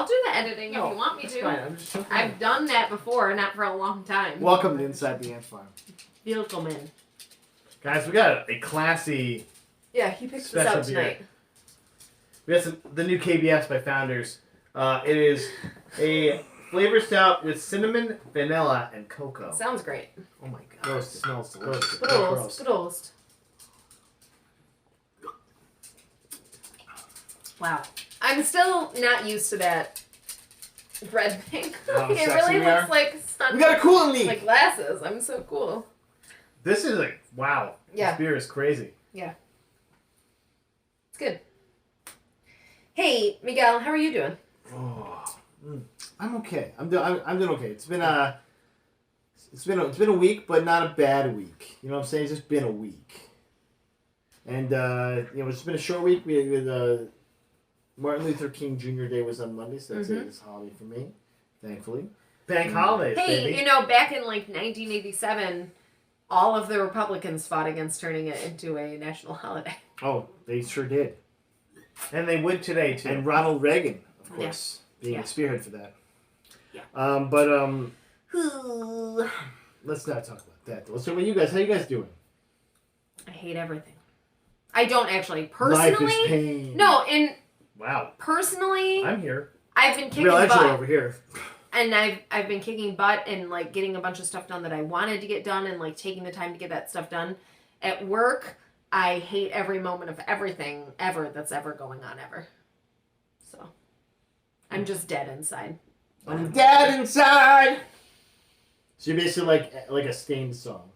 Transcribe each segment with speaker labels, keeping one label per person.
Speaker 1: I'll do the editing if you want me to.
Speaker 2: Fine.
Speaker 1: I've done that before, not for a long time.
Speaker 3: Welcome to Inside the Ant Farm.
Speaker 1: Welcome.
Speaker 2: Guys, we got a classy.
Speaker 1: Yeah, he picked this
Speaker 2: Special
Speaker 1: out
Speaker 2: beer.
Speaker 1: tonight.
Speaker 2: We got the new KBS by Founders. It is a flavor stout with cinnamon, vanilla, and cocoa.
Speaker 1: Sounds great.
Speaker 2: Oh my god, it smells delicious.
Speaker 1: Spittost. Wow. I'm still not used to that bread thing.
Speaker 3: How
Speaker 1: It
Speaker 3: sexy
Speaker 1: really
Speaker 3: we
Speaker 1: looks
Speaker 3: are.
Speaker 1: like sun.
Speaker 3: We got a cooling leak.
Speaker 1: Like glasses. I'm so cool.
Speaker 2: This is like wow.
Speaker 1: Yeah.
Speaker 2: This beer is crazy.
Speaker 1: Yeah. It's good. Hey, Miguel, how are you doing?
Speaker 3: Oh, I'm okay. I'm doing okay. It's been a week, but not a bad week. You know what I'm saying? It's just been a week, and it's been a short week. We had Martin Luther King Jr. Day was on Monday, so that's this holiday for me, thankfully.
Speaker 2: Bank holidays,
Speaker 1: Hey,
Speaker 2: baby.
Speaker 1: you know, back in like 1987, all of the Republicans fought against turning it into a national holiday.
Speaker 3: Oh, they sure did.
Speaker 2: And they would today too.
Speaker 3: And Ronald Reagan, of course, being a spearhead for that.
Speaker 1: Yeah.
Speaker 3: Let's not talk about that. Let's talk about you guys. How you guys doing?
Speaker 1: I hate everything. I don't actually
Speaker 3: Life
Speaker 1: personally.
Speaker 3: is pain.
Speaker 1: No, and
Speaker 2: Wow.
Speaker 1: personally,
Speaker 2: I'm here.
Speaker 1: I've been kicking
Speaker 3: Real Angelo
Speaker 1: butt.
Speaker 3: over here.
Speaker 1: And I've been kicking butt and like getting a bunch of stuff done that I wanted to get done and like taking the time to get that stuff done. At work, I hate every moment of everything ever that's ever going on ever. So I'm just dead inside.
Speaker 3: I'm dead inside. So you're basically like a Stained song.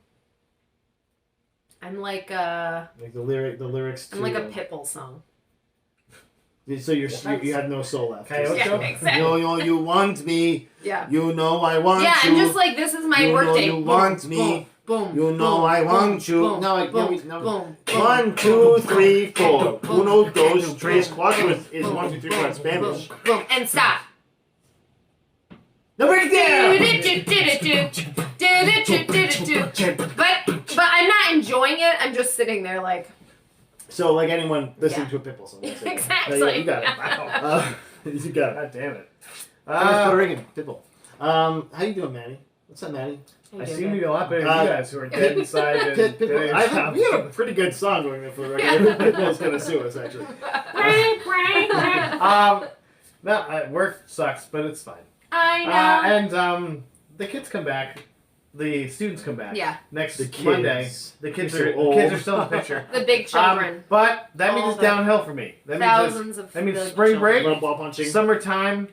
Speaker 1: I'm like
Speaker 3: Like the lyrics.
Speaker 1: I'm like a Pitbull song.
Speaker 3: So you have no soul left.
Speaker 2: Coyote
Speaker 1: Yeah,
Speaker 2: Show?
Speaker 1: exactly.
Speaker 3: You want me.
Speaker 1: Yeah.
Speaker 3: You know I want
Speaker 1: Yeah,
Speaker 3: you.
Speaker 1: I'm just like, this is my
Speaker 3: You
Speaker 1: work
Speaker 3: know
Speaker 1: day.
Speaker 3: you
Speaker 1: Boom,
Speaker 3: want
Speaker 1: boom,
Speaker 3: me.
Speaker 1: Boom.
Speaker 3: You know
Speaker 1: boom,
Speaker 3: I want
Speaker 1: boom,
Speaker 3: you.
Speaker 1: Boom,
Speaker 3: No,
Speaker 1: boom, boom, boom,
Speaker 3: 1, 2, 3, 4. Uno, dos, tres, cuatro is 1, 2, 3, 4 in Spanish.
Speaker 1: Boom, boom, and stop.
Speaker 3: Now break it down.
Speaker 1: But I'm not enjoying it. I'm just sitting there like.
Speaker 3: So like anyone listening to a Pitbull song. that's it.
Speaker 1: Exactly.
Speaker 3: No, you got it.
Speaker 2: Wow.
Speaker 3: You got it.
Speaker 2: God damn it.
Speaker 3: Puerto Rican Pitbull. How you doing, Maddie? What's up, Maddie?
Speaker 2: I seem to be a lot better than you guys who are dead inside and
Speaker 3: Pitbull. I think we have a pretty good song going there for the record. Pitbull's gonna sue us actually.
Speaker 2: No, work sucks, but it's fine.
Speaker 1: I know.
Speaker 2: And the kids come back. The students come back.
Speaker 1: Yeah.
Speaker 2: Next
Speaker 3: The kids.
Speaker 2: Monday. The kids
Speaker 3: They're
Speaker 2: are
Speaker 3: so old.
Speaker 2: still in the picture.
Speaker 1: The big children.
Speaker 2: But that
Speaker 1: All
Speaker 2: means it's
Speaker 1: the
Speaker 2: downhill for me. That
Speaker 1: Thousands of
Speaker 2: that means
Speaker 1: village
Speaker 2: spring break,
Speaker 3: Little ball punching.
Speaker 2: summertime.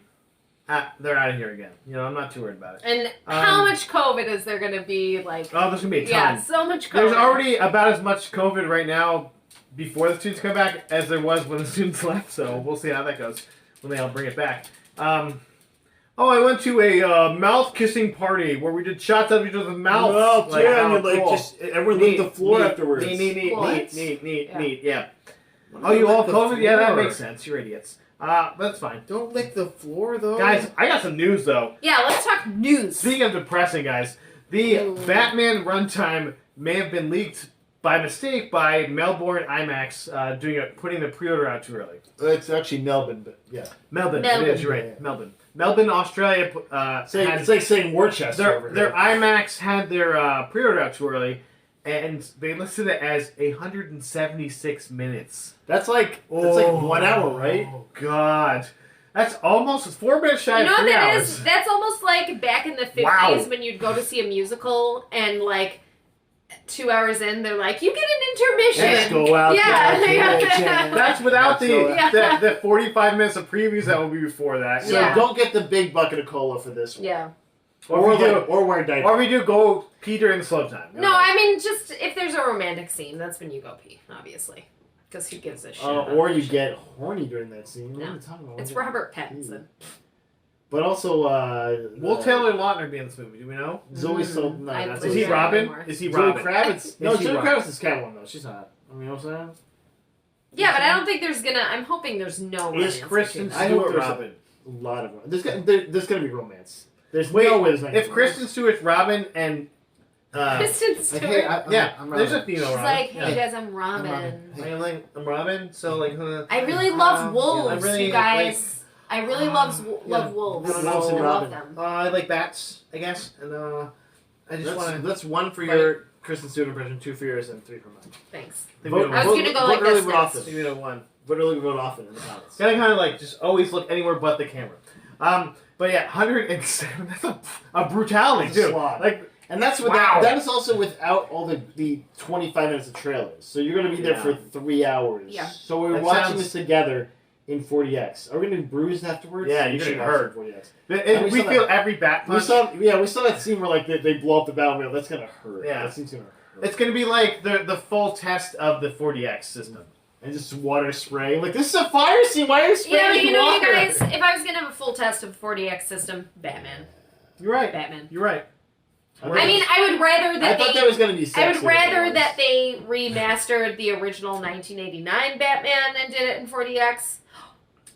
Speaker 2: They're out of here again. You know, I'm not too worried about it.
Speaker 1: And how much COVID is there going to be? Like,
Speaker 2: Oh, there's gonna be a ton.
Speaker 1: yeah, so much COVID.
Speaker 2: There's already about as much COVID right now before the students come back as there was when the students left. So we'll see how that goes when they all bring it back. I went to a mouth kissing party where we did shots of each other's mouth.
Speaker 3: Well, yeah,
Speaker 2: how
Speaker 3: and like
Speaker 2: cool.
Speaker 3: just everyone licked the floor afterwards.
Speaker 2: Neat,
Speaker 1: What?
Speaker 2: neat. Yeah.
Speaker 3: Why
Speaker 2: Oh, you
Speaker 3: lick
Speaker 2: all
Speaker 3: the
Speaker 2: COVID? Yeah, that
Speaker 3: floor?
Speaker 2: makes sense. You're idiots. But that's fine.
Speaker 3: Don't lick the floor though.
Speaker 2: Guys, I got some news though.
Speaker 1: Yeah, let's talk news.
Speaker 2: Speaking of depressing, guys, the Batman runtime may have been leaked by mistake by Melbourne IMAX putting the pre-order out too early.
Speaker 3: It's actually Melbourne, but yeah.
Speaker 2: Melbourne. It is, you're right.
Speaker 3: Yeah.
Speaker 2: Melbourne, Australia.
Speaker 3: It's like saying Worcester over
Speaker 2: Their
Speaker 3: here.
Speaker 2: IMAX had their pre-order out too early, and they listed it as 176 minutes.
Speaker 3: That's like 1 hour, right?
Speaker 2: Oh God, that's almost 4 minutes shy
Speaker 1: You know
Speaker 2: of
Speaker 1: what
Speaker 2: 3
Speaker 1: that
Speaker 2: hours.
Speaker 1: is? That's almost like back in the 50s
Speaker 2: Wow.
Speaker 1: when you'd go to see a musical and like 2 hours in, they're like, you get an intermission.
Speaker 3: Let's go out.
Speaker 1: Yeah.
Speaker 2: That's without
Speaker 3: Let's
Speaker 2: the 45 minutes of previews that will be before that.
Speaker 3: So
Speaker 1: Yeah.
Speaker 3: don't get the big bucket of cola for this one.
Speaker 1: Yeah.
Speaker 2: Or
Speaker 3: wear diapers.
Speaker 2: Or we do go Peter in slow time.
Speaker 1: No, I mean, just if there's a romantic scene, that's when you go pee, obviously. Because who gives a shit? about
Speaker 3: or
Speaker 1: that
Speaker 3: you
Speaker 1: shit?
Speaker 3: get horny during that scene. What
Speaker 1: No.
Speaker 3: are you talking about?
Speaker 1: It's Robert Pattinson.
Speaker 3: But also,
Speaker 2: Will Taylor Lautner be in this movie? Do we know?
Speaker 3: Zoe Saldana. No,
Speaker 1: I
Speaker 3: not
Speaker 1: believe
Speaker 2: Is he
Speaker 3: Zoe.
Speaker 1: so.
Speaker 2: Robin?
Speaker 1: Anymore.
Speaker 2: Is he
Speaker 3: Zoe
Speaker 2: Robin?
Speaker 3: Kravitz? No,
Speaker 2: Is he
Speaker 3: Zoe
Speaker 2: Robin?
Speaker 3: Kravitz is Catwoman though. She's not. I mean, you know what I'm saying?
Speaker 1: Yeah, but I don't think there's gonna. I'm hoping there's no romance.
Speaker 2: Is Kristen
Speaker 1: between
Speaker 3: I hope
Speaker 2: Stewart
Speaker 3: there's
Speaker 2: Robin?
Speaker 3: A lot of there's gonna be romance. There's
Speaker 2: Wait,
Speaker 3: no way there's not.
Speaker 2: if Kristen Stewart's Robin and
Speaker 1: them. Kristen
Speaker 3: Like,
Speaker 1: Stewart.
Speaker 3: hey,
Speaker 2: yeah,
Speaker 3: I'm
Speaker 2: there's a
Speaker 3: Robin.
Speaker 2: female
Speaker 1: She's
Speaker 2: Robin.
Speaker 1: like, hey
Speaker 2: yeah.
Speaker 1: guys, I'm Robin.
Speaker 3: Robin.
Speaker 2: I'm Robin, so like,
Speaker 1: I really love wolves,
Speaker 2: I really,
Speaker 1: you guys. I really love wolves.
Speaker 3: Wolves and
Speaker 1: I love
Speaker 3: Robin.
Speaker 1: them.
Speaker 2: I like bats, I guess, and I just want to.
Speaker 3: That's 1 for your Kristen Stewart impression, 2 for yours, and 3 for mine.
Speaker 1: Thanks.
Speaker 3: Vote,
Speaker 1: I was gonna go like
Speaker 3: early,
Speaker 1: this
Speaker 3: vote
Speaker 1: next.
Speaker 3: often.
Speaker 2: Maybe the one.
Speaker 3: Vote early, vote often in the comments.
Speaker 2: Gotta kind of like just always look anywhere but the camera. But yeah, 107. That's a brutality
Speaker 3: That's a
Speaker 2: too.
Speaker 3: slog.
Speaker 2: Like,
Speaker 3: And that's
Speaker 2: Wow.
Speaker 3: that is also without all the 25 minutes of trailers. So you're going to be there
Speaker 2: Yeah.
Speaker 3: for 3 hours.
Speaker 1: Yeah.
Speaker 3: So we're
Speaker 2: That
Speaker 3: watching
Speaker 2: sounds-
Speaker 3: this together in 40X. Are we going to be bruised afterwards?
Speaker 2: Yeah,
Speaker 3: We
Speaker 2: you're
Speaker 3: should
Speaker 2: gonna
Speaker 3: watch
Speaker 2: hurt.
Speaker 3: it in 40X.
Speaker 2: we
Speaker 3: saw
Speaker 2: feel
Speaker 3: that.
Speaker 2: every bat
Speaker 3: We
Speaker 2: punch.
Speaker 3: saw that scene where like they blow up the battlefield. That's going to hurt.
Speaker 2: Yeah.
Speaker 3: That scene's going to hurt.
Speaker 2: It's gonna be like the full test of the 40X system.
Speaker 3: And just water spray. Like, this is a fire scene. Why are you spraying
Speaker 1: You
Speaker 3: water?
Speaker 1: guys, if I was gonna have a full test of the 40X system, Batman.
Speaker 2: You're right.
Speaker 1: Batman.
Speaker 2: You're right.
Speaker 1: I mean, I would rather
Speaker 3: I
Speaker 1: that
Speaker 3: thought
Speaker 1: they.
Speaker 3: that was going to be
Speaker 1: I would
Speaker 3: sexy.
Speaker 1: rather that they remastered the original 1989 Batman and did it in 40X.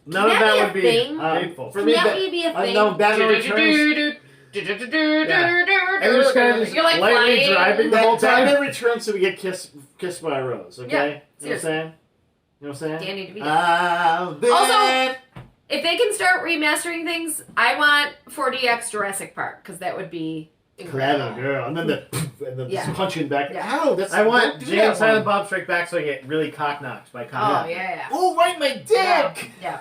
Speaker 2: None of
Speaker 1: Can
Speaker 2: that
Speaker 1: that
Speaker 2: would
Speaker 1: be
Speaker 2: be
Speaker 1: a thing?
Speaker 2: painful.
Speaker 3: For
Speaker 1: Can
Speaker 3: me,
Speaker 1: that
Speaker 3: Ba-
Speaker 1: be a thing?
Speaker 3: no, Batman Returns.
Speaker 2: And you're just kind of just
Speaker 1: You're like
Speaker 2: lightly
Speaker 1: flying.
Speaker 2: driving the whole time.
Speaker 3: Batman Returns so we get kissed by a rose, okay?
Speaker 1: Yeah,
Speaker 3: You know what I'm saying? You know what I'm saying?
Speaker 1: Danny DeVito.
Speaker 3: I've been...
Speaker 1: Also- If they can start remastering things, I want 40X Jurassic Park because that would be
Speaker 3: Clever
Speaker 1: incredible.
Speaker 3: girl. And then the
Speaker 1: Yeah.
Speaker 3: punch in the back.
Speaker 1: Yeah.
Speaker 3: Ow, that's...
Speaker 2: I want
Speaker 3: don't do
Speaker 2: Jay
Speaker 3: that
Speaker 2: and Silent
Speaker 3: one.
Speaker 2: Bob Strike Back so I get really cock knocked by
Speaker 1: Oh,
Speaker 2: cock.
Speaker 1: yeah.
Speaker 3: Oh, right, my dick!
Speaker 1: Yeah.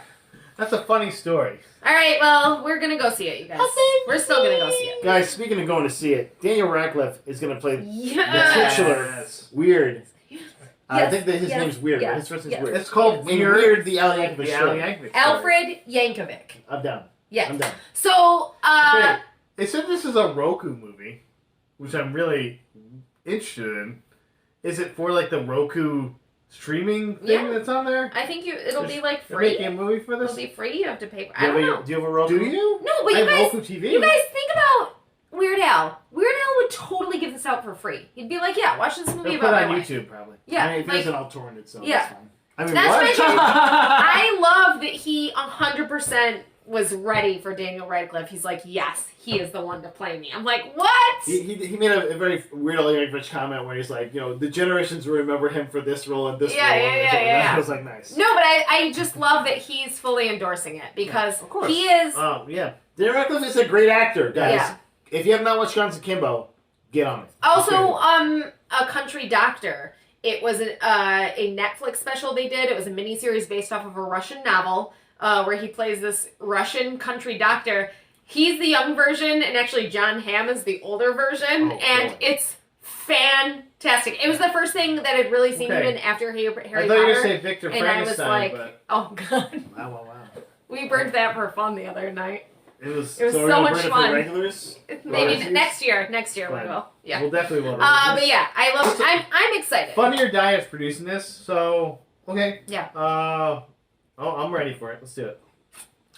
Speaker 2: That's a funny story.
Speaker 1: All right, well, we're going to go see it, you guys. We're still going to go see it.
Speaker 3: Guys, speaking of going to see it, Daniel Radcliffe is going to play
Speaker 1: Yeah.
Speaker 3: titular
Speaker 2: Yes.
Speaker 3: Weird. I
Speaker 1: Yes,
Speaker 3: think that his
Speaker 1: yes,
Speaker 3: name's Weird.
Speaker 1: yes,
Speaker 3: His first name's
Speaker 1: yes.
Speaker 3: Weird.
Speaker 2: It's called
Speaker 3: And
Speaker 2: Weird.
Speaker 3: Weird, the Al Yankovic
Speaker 2: The
Speaker 3: show.
Speaker 2: Al Yankovic story.
Speaker 1: Alfred Yankovic.
Speaker 3: I'm down.
Speaker 1: Yes.
Speaker 3: I'm down.
Speaker 1: So,
Speaker 2: Okay, it said this is a Roku movie, which I'm really interested in. Is it for like the Roku streaming thing
Speaker 1: Yeah.
Speaker 2: that's on there?
Speaker 1: I think it'll be like
Speaker 2: They're
Speaker 1: free.
Speaker 2: making a movie for
Speaker 1: It'll
Speaker 2: this?
Speaker 1: be free. You have to pay for.
Speaker 3: Do
Speaker 1: I
Speaker 3: you,
Speaker 1: don't
Speaker 3: have
Speaker 1: know.
Speaker 3: a, do you have a Roku?
Speaker 2: Do you?
Speaker 1: No, but
Speaker 2: I
Speaker 1: you
Speaker 2: have
Speaker 1: guys,
Speaker 2: Roku TV.
Speaker 1: you guys think about Weird Al. Weird Al would totally give this out for free. He'd be like, "Yeah, watch this movie
Speaker 2: They'll put
Speaker 1: about
Speaker 2: it
Speaker 1: my
Speaker 2: on
Speaker 1: life."
Speaker 2: YouTube probably.
Speaker 1: Yeah,
Speaker 3: I mean, if
Speaker 1: like,
Speaker 3: it isn't, I'll torrent it, so
Speaker 1: Yeah.
Speaker 3: that's fine. I mean,
Speaker 1: That's
Speaker 3: what?
Speaker 1: I love that he 100% was ready for Daniel Radcliffe. He's like, yes, he is the one to play me. I'm like, what?
Speaker 3: He made a very weird Al Yankovic comment where he's like, you know, the generations will remember him for this role and this
Speaker 1: Yeah,
Speaker 3: role.
Speaker 1: yeah,
Speaker 3: and
Speaker 1: yeah,
Speaker 3: that
Speaker 1: yeah.
Speaker 3: was like nice.
Speaker 1: No, but I just love that he's fully endorsing it because
Speaker 3: of course.
Speaker 1: he is.
Speaker 2: Oh, yeah.
Speaker 3: Daniel Radcliffe is a great actor, guys.
Speaker 1: Yeah.
Speaker 3: If you have not watched Guns Akimbo, get on it.
Speaker 1: Also,
Speaker 3: It's
Speaker 1: A Country Doctor. It was a Netflix special they did. It was a miniseries based off of a Russian novel where he plays this Russian country doctor. He's the young version, and actually John Hamm is the older version,
Speaker 3: Oh,
Speaker 1: and
Speaker 3: boy.
Speaker 1: it's fantastic. It was the first thing that I'd really seen
Speaker 2: Okay.
Speaker 1: even after Harry
Speaker 2: I thought
Speaker 1: Potter.
Speaker 2: you were going to say Victor
Speaker 1: and I was
Speaker 2: Frankenstein,
Speaker 1: like, oh god,
Speaker 3: good. Wow.
Speaker 1: we burned that for fun the other night.
Speaker 2: but it was...
Speaker 1: It was
Speaker 3: So we're
Speaker 1: so
Speaker 3: gonna
Speaker 1: much
Speaker 3: burn it for
Speaker 1: fun.
Speaker 3: regulars?
Speaker 1: Maybe
Speaker 3: Right.
Speaker 1: next year we
Speaker 2: Fine.
Speaker 1: will. Yeah.
Speaker 2: We'll definitely will.
Speaker 1: But yeah, I'm excited.
Speaker 2: Funny or Die is producing this, so... Okay.
Speaker 1: Yeah.
Speaker 2: I'm ready for it. Let's do it.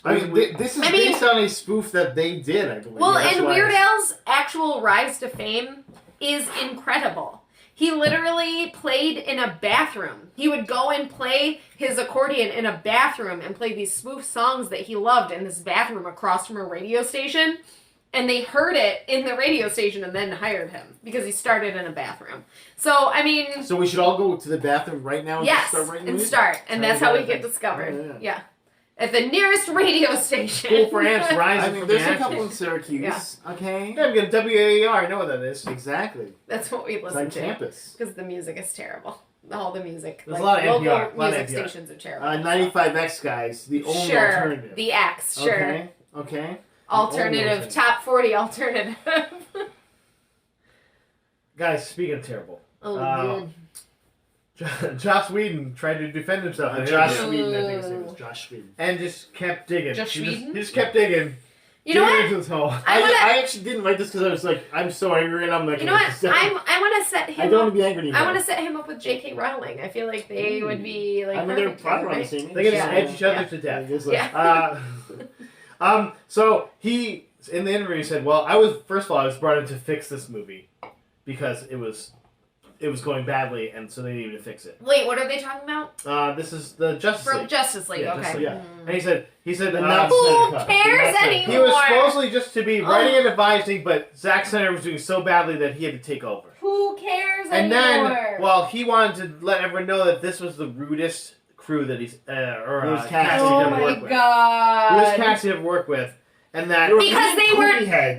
Speaker 3: I mean, this is
Speaker 1: I mean-
Speaker 3: based on a spoof that they did, I believe.
Speaker 1: Well,
Speaker 3: That's
Speaker 1: and
Speaker 3: why
Speaker 1: Weird
Speaker 3: it's-
Speaker 1: Al's actual rise to fame is incredible. He literally played in a bathroom. He would go and play his accordion in a bathroom and play these spoof songs that he loved in this bathroom across from a radio station. And they heard it in the radio station and then hired him because he started in a bathroom. So, I mean,
Speaker 3: So we should all go to the bathroom right now and
Speaker 1: yes,
Speaker 3: start writing
Speaker 1: and
Speaker 3: music?
Speaker 1: start. And that's how we get discovered. Yeah. At the nearest radio station.
Speaker 2: School for Ants rising
Speaker 3: I mean,
Speaker 2: from
Speaker 3: there's
Speaker 2: the
Speaker 3: a couple in
Speaker 2: ashes.
Speaker 3: Syracuse,
Speaker 1: Yeah.
Speaker 3: okay?
Speaker 2: Yeah, I'm getting WAER. I know what that is.
Speaker 3: Exactly.
Speaker 1: That's what we
Speaker 3: It's
Speaker 1: listen
Speaker 3: on
Speaker 1: to.
Speaker 3: campus.
Speaker 1: Because the music is terrible. All the music.
Speaker 2: There's a lot of
Speaker 1: local
Speaker 2: NPR, a lot of
Speaker 1: music
Speaker 2: NPR.
Speaker 1: stations are terrible.
Speaker 3: 95X, guys, the only
Speaker 1: sure.
Speaker 3: alternative.
Speaker 1: The X, sure.
Speaker 3: Okay, okay.
Speaker 1: Alternative,
Speaker 3: alternative.
Speaker 1: top 40 alternative.
Speaker 2: Guys, speaking of terrible.
Speaker 1: Oh,
Speaker 2: Joss Whedon tried to defend himself. in an
Speaker 3: Josh
Speaker 2: interview
Speaker 3: Sweden, I think his name was Josh Sweden.
Speaker 2: and just kept digging.
Speaker 1: Josh
Speaker 2: he
Speaker 1: Whedon?
Speaker 2: just kept digging.
Speaker 1: You know
Speaker 2: digging
Speaker 1: what?
Speaker 2: into his hole.
Speaker 3: I actually didn't write this because I was like, I'm so angry and I'm like,
Speaker 1: You know what? I want to set
Speaker 3: I
Speaker 1: him
Speaker 3: don't want
Speaker 1: up.
Speaker 3: to be angry anymore.
Speaker 1: I want to set him up with J.K. Rowling. I feel like they would be like
Speaker 3: I mean, they're
Speaker 1: perfect
Speaker 3: probably
Speaker 1: together,
Speaker 3: around the
Speaker 1: right?
Speaker 3: same age.
Speaker 2: They can just
Speaker 1: Yeah.
Speaker 2: edge each other
Speaker 1: Yeah.
Speaker 2: to death.
Speaker 3: It's like,
Speaker 1: Yeah.
Speaker 2: So he in the interview said, "Well, first of all, I was brought in to fix this movie because it was going badly, and so they needed to fix it."
Speaker 1: Wait, what are they talking about?
Speaker 2: This is the Justice
Speaker 1: For
Speaker 2: League.
Speaker 1: Justice League,
Speaker 2: Yeah,
Speaker 1: okay.
Speaker 2: Justice League.
Speaker 3: Yeah.
Speaker 2: And he said
Speaker 3: And now
Speaker 1: Who
Speaker 3: Cut.
Speaker 1: cares
Speaker 3: That's it.
Speaker 1: anymore?
Speaker 2: he was supposedly just to be writing
Speaker 1: Oh.
Speaker 2: and advising, but Zack Snyder was doing so badly that he had to take over.
Speaker 1: Who cares
Speaker 2: And
Speaker 1: anymore?
Speaker 2: then, well, he wanted to let everyone know that this was the rudest, crew that he's
Speaker 3: was
Speaker 2: Cassie
Speaker 3: Cassie.
Speaker 1: Oh
Speaker 2: didn't
Speaker 1: my
Speaker 2: work with.
Speaker 1: god.
Speaker 2: Who was Cassie didn't work with, and that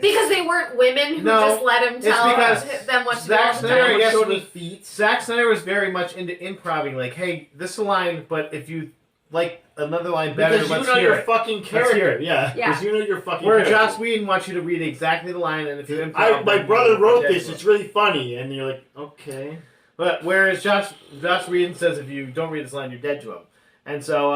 Speaker 1: Because they weren't women who
Speaker 2: No,
Speaker 1: just let him
Speaker 2: it's
Speaker 1: tell
Speaker 2: because
Speaker 1: them what to do.
Speaker 2: Zack
Speaker 1: all the
Speaker 2: Snyder,
Speaker 1: time.
Speaker 2: I guess,
Speaker 3: showed
Speaker 2: was-
Speaker 3: his feet.
Speaker 2: Zack Snyder was very much into improving. Like, hey, this line, but if you like another line better,
Speaker 3: Because
Speaker 2: let's
Speaker 3: you know
Speaker 2: hear
Speaker 3: your
Speaker 2: it.
Speaker 3: fucking
Speaker 2: Let's hear
Speaker 3: character.
Speaker 2: it.
Speaker 3: Yeah.
Speaker 1: Yeah.
Speaker 3: Because you know your fucking
Speaker 2: Where
Speaker 3: character.
Speaker 2: Joss Whedon wants you to read exactly the line, and if you improv,
Speaker 3: My
Speaker 2: then
Speaker 3: brother
Speaker 2: you
Speaker 3: wrote
Speaker 2: project
Speaker 3: this.
Speaker 2: it.
Speaker 3: It's really funny, and you're like, okay.
Speaker 2: But whereas Joss Whedon says if you don't read this line, you're dead to him, and so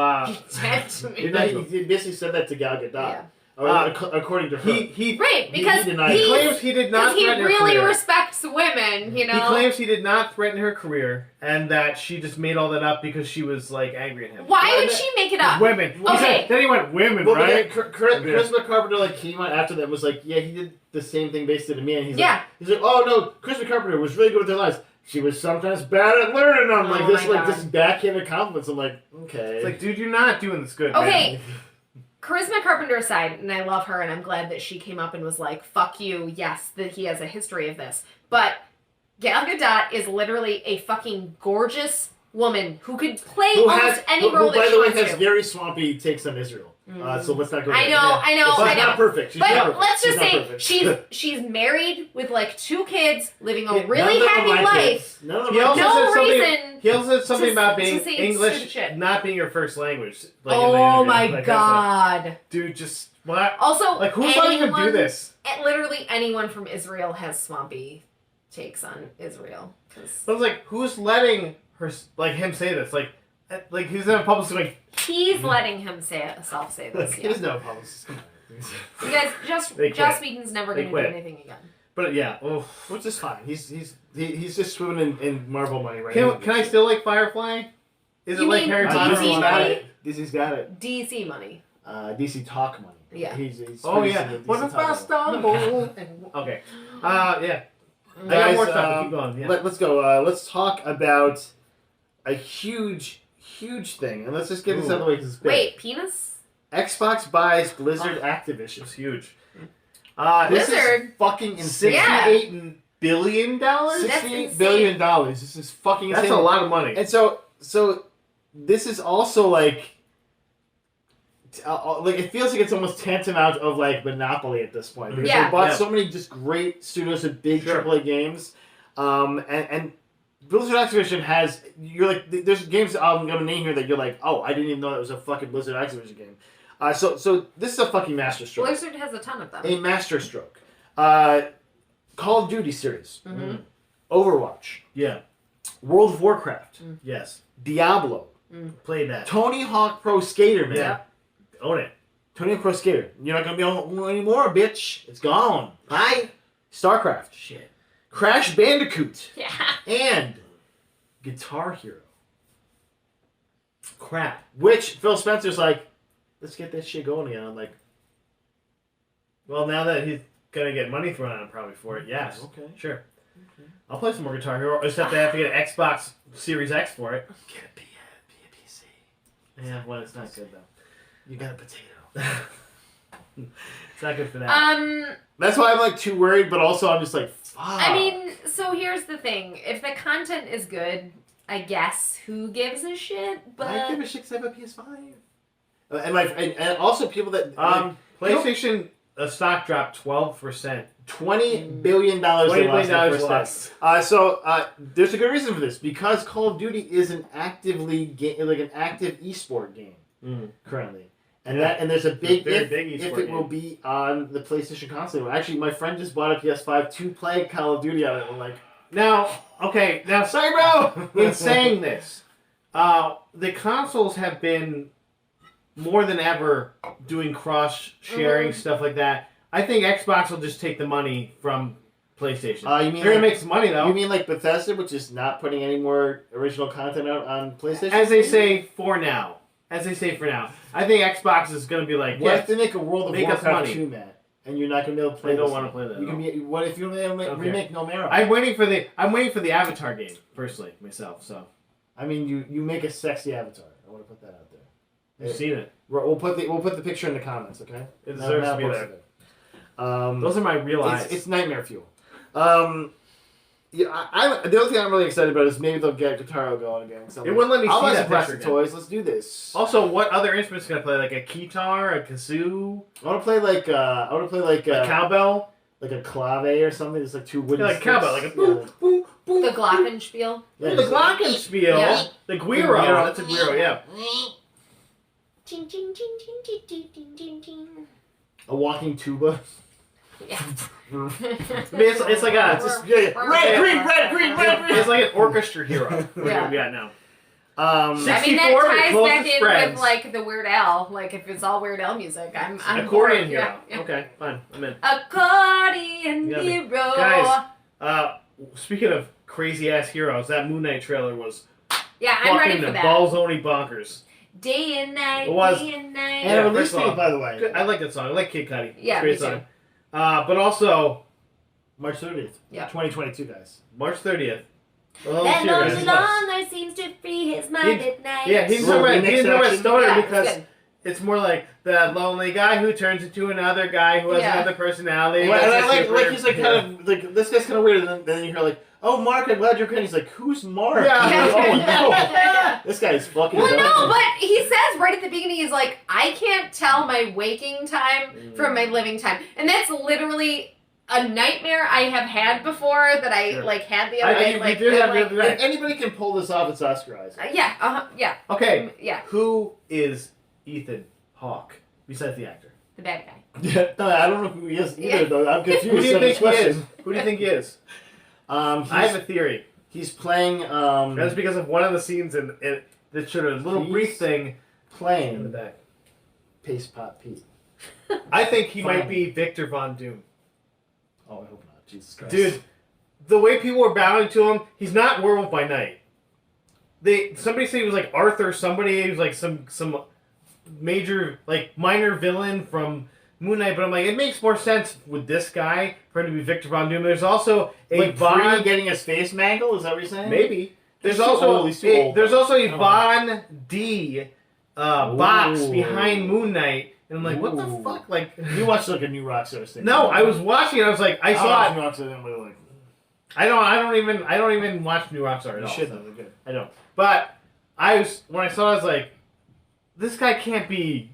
Speaker 1: Dead to me.
Speaker 3: He basically said that to Gal Gadot.
Speaker 1: Yeah.
Speaker 3: According to her.
Speaker 2: he
Speaker 1: Right, because
Speaker 3: denied
Speaker 2: he
Speaker 3: it.
Speaker 2: claims he did not
Speaker 1: he
Speaker 2: threaten her
Speaker 1: really
Speaker 2: career.
Speaker 1: respects women, you know?
Speaker 2: He claims he did not threaten her career, and that she just made all that up because she was like angry at him.
Speaker 1: Why would she make it up?
Speaker 2: Women. He
Speaker 1: Okay.
Speaker 2: said, then he went women,
Speaker 3: Well,
Speaker 2: right?
Speaker 3: Charisma Carpenter like came out after that and was like, yeah, he did the same thing basically to me, and he's
Speaker 1: Yeah.
Speaker 3: like, oh no, Charisma Carpenter was really good with their lines. She was sometimes bad at learning them,
Speaker 1: Oh my
Speaker 3: this
Speaker 1: God.
Speaker 3: backhanded compliments. I'm like, okay.
Speaker 2: It's like, dude, you're not doing this good.
Speaker 1: Okay.
Speaker 2: Man.
Speaker 1: Charisma Carpenter aside, and I love her, and I'm glad that she came up and was like, fuck you, yes, that he has a history of this. But Gal Gadot is literally a fucking gorgeous woman who could play almost any role that
Speaker 3: by
Speaker 1: she
Speaker 3: the way,
Speaker 1: wants
Speaker 3: has
Speaker 1: to.
Speaker 3: very swampy takes on Israel. So let's not go there.
Speaker 1: I know.
Speaker 3: She's not perfect. She's not
Speaker 1: But
Speaker 3: perfect.
Speaker 1: let's just
Speaker 3: She's not
Speaker 1: say
Speaker 3: perfect.
Speaker 1: she's married with like 2 kids, living a
Speaker 3: None
Speaker 1: really
Speaker 3: of them are
Speaker 1: happy
Speaker 3: my
Speaker 1: life.
Speaker 3: kids. None of them
Speaker 2: He
Speaker 3: are
Speaker 2: also
Speaker 3: my
Speaker 1: No
Speaker 2: said something.
Speaker 1: reason
Speaker 2: He also said something
Speaker 1: to-
Speaker 2: about
Speaker 1: to
Speaker 2: being
Speaker 1: say
Speaker 2: English
Speaker 1: stupid shit.
Speaker 2: not being your first language. Like, in the
Speaker 1: Oh
Speaker 2: interview.
Speaker 1: my
Speaker 2: Like, that's
Speaker 1: god.
Speaker 2: like, dude, just what?
Speaker 1: Also,
Speaker 2: Like, who's letting him do
Speaker 1: anyone-
Speaker 2: this?
Speaker 1: Literally anyone from Israel has swampy takes on Israel. 'Cause
Speaker 2: I was like, who's letting him say this? Like he's in a public like.
Speaker 1: he's letting himself say this.
Speaker 3: He's
Speaker 1: Yeah.
Speaker 3: no publicist. Come on.
Speaker 1: You guys,
Speaker 2: They
Speaker 1: Joss
Speaker 2: quit.
Speaker 1: Whedon's never
Speaker 2: They
Speaker 1: going to do
Speaker 2: quit.
Speaker 1: anything again.
Speaker 2: But yeah,
Speaker 3: Which is fine. He's just swimming in Marvel money right now.
Speaker 2: can I still like Firefly? Is
Speaker 1: You
Speaker 2: it like
Speaker 1: mean
Speaker 2: Harry
Speaker 1: DC
Speaker 2: Potter?
Speaker 1: money?
Speaker 3: got it. DC's got it.
Speaker 1: DC money.
Speaker 3: DC talk money.
Speaker 1: Yeah.
Speaker 3: He's
Speaker 2: Oh
Speaker 3: producing
Speaker 2: yeah.
Speaker 3: the DC
Speaker 2: What if I
Speaker 3: Talk
Speaker 2: stumble? Okay. Yeah. I got
Speaker 3: Guys,
Speaker 2: more stuff. Keep going. Yeah.
Speaker 3: Let's go. Let's talk about a huge thing, and let's just get this out of the way because it's big.
Speaker 1: Wait, penis?
Speaker 3: Xbox buys Blizzard Activision.
Speaker 2: It's huge.
Speaker 3: This
Speaker 1: Blizzard?
Speaker 3: is fucking insane.
Speaker 1: Yeah.
Speaker 2: $68 billion.
Speaker 1: That's
Speaker 3: $68
Speaker 1: insane.
Speaker 3: billion. This is fucking insane.
Speaker 2: That's a lot of money.
Speaker 3: And so this is also like it feels like it's almost tantamount of like Monopoly at this point because
Speaker 1: Yeah.
Speaker 3: they bought
Speaker 2: Yeah.
Speaker 3: so many just great studios with big
Speaker 2: Sure.
Speaker 3: AAA games, and Blizzard Activision has there's games that I'm gonna name here that you're like, oh, I didn't even know that was a fucking Blizzard Activision game. So this is a fucking masterstroke.
Speaker 1: Blizzard has a ton of them.
Speaker 3: A masterstroke. Call of Duty series,
Speaker 1: Mm-hmm.
Speaker 3: Overwatch,
Speaker 2: Yeah.
Speaker 3: World of Warcraft,
Speaker 2: Yes.
Speaker 3: Diablo,
Speaker 2: Play that.
Speaker 3: Tony Hawk Pro Skater, man.
Speaker 1: Yep.
Speaker 2: Own it.
Speaker 3: Tony Hawk Pro Skater. You're not gonna be on anymore, bitch. It's gone. Bye. StarCraft,
Speaker 2: Shit.
Speaker 3: Crash Bandicoot,
Speaker 1: Yeah.
Speaker 3: and Guitar Hero.
Speaker 2: Crap.
Speaker 3: Which Phil Spencer's like, let's get that shit going again. I'm like,
Speaker 2: Well, now that he's gonna get money thrown at him probably for it, yes.
Speaker 3: okay.
Speaker 2: Sure. I'll play some more Guitar Hero, except I have to get an Xbox Series X for it.
Speaker 3: Get a PC.
Speaker 2: Yeah, well, it's not good though.
Speaker 3: You got a potato.
Speaker 2: It's not good for that.
Speaker 3: That's why I'm like too worried, but also I'm just like, fuck.
Speaker 1: I mean, so here's the thing. If the content is good, I guess who gives a shit? But
Speaker 3: I give a shit because I have a PS5. And also people that
Speaker 2: PlayStation stock dropped 12%.
Speaker 3: $20 billion
Speaker 2: $20
Speaker 3: they
Speaker 2: billion
Speaker 3: lost.
Speaker 2: lost.
Speaker 3: So there's a good reason for this because Call of Duty is an active esport game currently, and there's a big
Speaker 2: Very
Speaker 3: if,
Speaker 2: big
Speaker 3: if
Speaker 2: esport
Speaker 3: it will
Speaker 2: game.
Speaker 3: be on the PlayStation console. Actually, my friend just bought a PS5 to play Call of Duty on it. I'm like,
Speaker 2: Now, sorry, bro. In saying this, the consoles have been more than ever doing cross-sharing stuff like that. I think Xbox will just take the money from PlayStation.
Speaker 3: you mean
Speaker 2: They're gonna
Speaker 3: like-
Speaker 2: make some money though.
Speaker 3: you mean like Bethesda, which is not putting any more original content out on PlayStation?
Speaker 2: As they say for now. I think Xbox is gonna be like,
Speaker 3: What
Speaker 2: yeah,
Speaker 3: if they make a World of
Speaker 2: make us
Speaker 3: Warcraft
Speaker 2: money.
Speaker 3: 2, Matt, and you're not gonna be able to play?
Speaker 2: I don't
Speaker 3: this
Speaker 2: wanna
Speaker 3: thing?
Speaker 2: play that
Speaker 3: You
Speaker 2: at
Speaker 3: can be. What if you remake No Marrow?
Speaker 2: I'm waiting for the Avatar game personally myself. So
Speaker 3: I mean, you make a sexy avatar. I want to put that out there.
Speaker 2: you've seen it.
Speaker 3: We'll put the picture in the comments, okay?
Speaker 2: It deserves to be
Speaker 3: Not
Speaker 2: there.
Speaker 3: posted.
Speaker 2: Those are my real eyes.
Speaker 3: It's nightmare fuel. Yeah, the only thing I'm really excited about is maybe they'll get Guitar going again. So
Speaker 2: It wouldn't let me
Speaker 3: I'll
Speaker 2: see
Speaker 3: buy
Speaker 2: that
Speaker 3: some plastic
Speaker 2: picture
Speaker 3: toys. Let's do this.
Speaker 2: Also, what other instruments can I play? Like a guitar, a kazoo,
Speaker 3: I want to play like
Speaker 2: a cowbell?
Speaker 3: like a clave or something. It's like two wooden.
Speaker 2: Yeah, like
Speaker 3: sticks.
Speaker 2: cowbell, like a boom, boom, boom.
Speaker 1: The glockenspiel.
Speaker 3: Yeah,
Speaker 2: the glockenspiel.
Speaker 1: Yeah.
Speaker 2: The guiro.
Speaker 3: Guiro.
Speaker 2: That's a guiro, yeah.
Speaker 1: Ching, ching, ching, ching, ching, ching, ching, ching, ching.
Speaker 3: a walking tuba.
Speaker 1: Yeah.
Speaker 2: I mean, it's like a...
Speaker 3: Red, green.
Speaker 2: It's like an orchestra hero.
Speaker 1: Yeah.
Speaker 2: We got now.
Speaker 1: I mean, that
Speaker 2: 64,
Speaker 1: ties back
Speaker 2: closest
Speaker 1: in
Speaker 2: friends.
Speaker 1: with, like, the Weird Al. Like, if it's all Weird Al music, I'm
Speaker 2: Accordion
Speaker 1: bored.
Speaker 2: hero.
Speaker 1: Yeah.
Speaker 2: Okay, fine. I'm in.
Speaker 1: Accordion
Speaker 2: You got me.
Speaker 1: hero.
Speaker 2: Guys, speaking of crazy-ass heroes, that Moon Knight trailer was
Speaker 1: Yeah, I'm ready for
Speaker 2: fucking
Speaker 1: that.
Speaker 2: balls-only bonkers.
Speaker 1: Day and night,
Speaker 2: It was.
Speaker 1: day and night.
Speaker 3: And
Speaker 2: Yeah,
Speaker 3: a release
Speaker 2: first of all,
Speaker 3: date, by the way.
Speaker 2: Good. I like that song. I like Kid Cudi.
Speaker 1: Yeah,
Speaker 2: It's a great
Speaker 1: me too.
Speaker 2: song. But also,
Speaker 3: March 30th.
Speaker 1: Yeah.
Speaker 3: 2022, guys.
Speaker 2: March 30th. Well,
Speaker 1: Then
Speaker 2: cheers.
Speaker 1: goes along, there seems to free his mind at night.
Speaker 2: Yeah, he's
Speaker 3: Little
Speaker 2: talking about,
Speaker 3: remix
Speaker 2: he's talking about
Speaker 3: action.
Speaker 2: stoner
Speaker 1: Yeah,
Speaker 2: because
Speaker 1: it's good.
Speaker 2: it's more like the lonely guy who turns into another guy who has
Speaker 1: Yeah.
Speaker 2: another personality.
Speaker 3: Well, and I
Speaker 2: That's
Speaker 3: like,
Speaker 2: super-
Speaker 3: he's like kind of like this guy's kind of weird, and then you hear like, "Oh, Mark, I'm glad you're good." He's like, "Who's Mark?"
Speaker 2: Yeah.
Speaker 3: I'm like, oh no,
Speaker 1: Yeah.
Speaker 3: this guy is fucking.
Speaker 1: Well,
Speaker 3: dumb.
Speaker 1: no, but he says right at the beginning, he's like, I can't tell my waking time from my living time. And that's literally a nightmare I have had before that I,
Speaker 2: Sure.
Speaker 1: like, had the other day.
Speaker 2: you
Speaker 1: Like,
Speaker 2: did have the
Speaker 1: like,
Speaker 2: other day.
Speaker 3: If anybody can pull this off, it's Oscar Isaac.
Speaker 1: yeah.
Speaker 2: Okay,
Speaker 1: Yeah,
Speaker 2: who is Ethan Hawke besides the actor?
Speaker 1: the bad guy.
Speaker 3: No, I don't know who he is either.
Speaker 1: Yeah.
Speaker 3: Though I'm confused.
Speaker 2: Who do you
Speaker 3: on
Speaker 2: think
Speaker 3: this
Speaker 2: he is?
Speaker 3: question.
Speaker 2: Who do you think he is? I have a theory.
Speaker 3: He's playing.
Speaker 2: That's because of one of the scenes in that showed a little
Speaker 3: He's
Speaker 2: brief thing in the
Speaker 3: playing
Speaker 2: back.
Speaker 3: Paste Pot Pete.
Speaker 2: I think he
Speaker 3: Fine.
Speaker 2: might be Victor Von Doom.
Speaker 3: Oh, I hope not. Jesus Christ,
Speaker 2: Dude, the way people were bowing to him, he's not Werewolf by Night. Somebody said he was like Arthur. Somebody he was like some major like minor villain from Moon Knight. But I'm like, it makes more sense with this guy for him to be Victor Von Doom. There's also a
Speaker 3: like
Speaker 2: Von.
Speaker 3: Von getting his face mangled. Is that what you're saying?
Speaker 2: Maybe there's
Speaker 3: He's too
Speaker 2: also
Speaker 3: old, he's too old.
Speaker 2: there's also a
Speaker 3: Oh.
Speaker 2: Von D box
Speaker 3: Ooh.
Speaker 2: behind Moon Knight. And I'm like, what the
Speaker 3: Ooh.
Speaker 2: fuck? Like,
Speaker 3: You watched like a New Rockstar thing.
Speaker 2: no, I was watching it. I was like, I saw it.
Speaker 3: New Rockstar. And we were like,
Speaker 2: I don't even watch New Rockstar at
Speaker 3: you
Speaker 2: all.
Speaker 3: should
Speaker 2: so-
Speaker 3: though. They're good.
Speaker 2: I don't. But when I saw it, I was like, this guy can't be